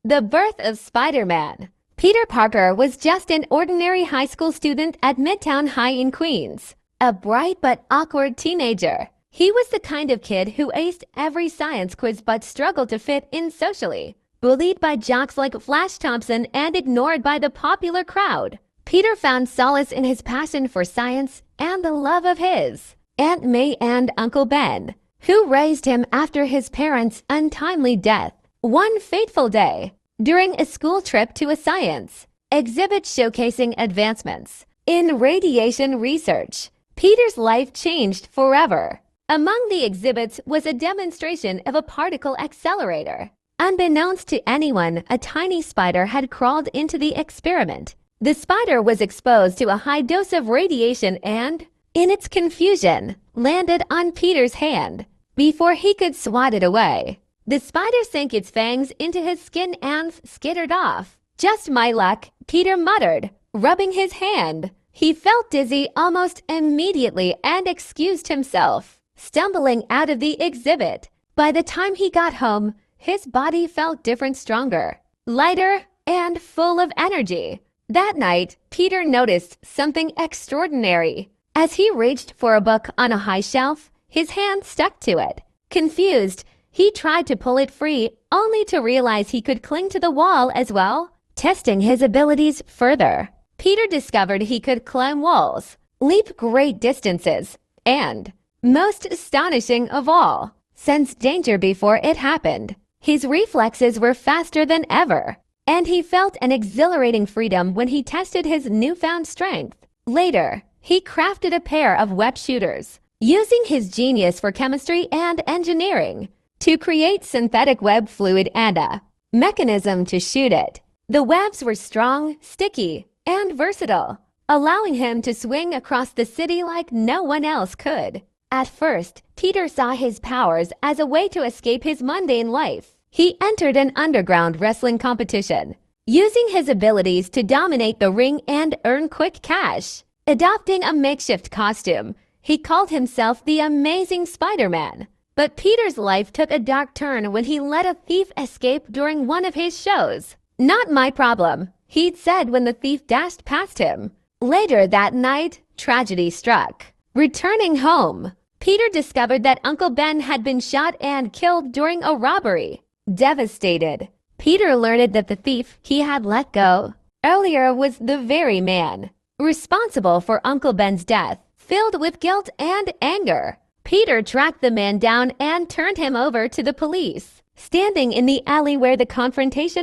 The birth of Spider-Man. Peter Parker was just an ordinary high school student at Midtown High in Queens, a bright but awkward teenager. He was the kind of kid who aced every science quiz but struggled to fit in socially. Bullied by jocks like Flash Thompson and ignored by the popular crowd, Peter found solace in his passion for science and the love of his Aunt May and Uncle Ben, who raised him after his parents' untimely death. One fateful day, during a school trip to a science exhibit showcasing advancements in radiation research, Peter's life changed forever. Among the exhibits was a demonstration of a particle accelerator. Unbeknownst to anyone, a tiny spider had crawled into the experiment. The spider was exposed to a high dose of radiation and, in its confusion, landed on Peter's hand. Before he could swat it away, the spider sank its fangs into his skin and skittered off. "Just my luck," Peter muttered, rubbing his hand. He felt dizzy almost immediately and excused himself, stumbling out of the exhibit. By the time he got home, his body felt different, stronger, lighter, and full of energy. That night, Peter noticed something extraordinary. As he reached for a book on a high shelf, his hand stuck to it. Confused, he tried to pull it free, only to realize he could cling to the wall as well. Testing his abilities further, Peter discovered he could climb walls, leap great distances, and, most astonishing of all, sense danger before it happened. His reflexes were faster than ever, and he felt an exhilarating freedom when he tested his newfound strength. Later, he crafted a pair of web shooters, using his genius for chemistry and engineering to create synthetic web fluid and a mechanism to shoot it. The webs were strong, sticky, and versatile, allowing him to swing across the city like no one else could. At first, Peter saw his powers as a way to escape his mundane life. He entered an underground wrestling competition, using his abilities to dominate the ring and earn quick cash. Adopting a makeshift costume, he called himself the Amazing Spider-Man. But Peter's life took a dark turn when he let a thief escape during one of his shows. "Not my problem," he'd said when the thief dashed past him. Later that night, tragedy struck. Returning home, Peter discovered that Uncle Ben had been shot and killed during a robbery. Devastated, Peter learned that the thief he had let go earlier was the very man responsible for Uncle Ben's death. Filled with guilt and anger, Peter tracked the man down and turned him over to the police. Standing in the alley where the confrontation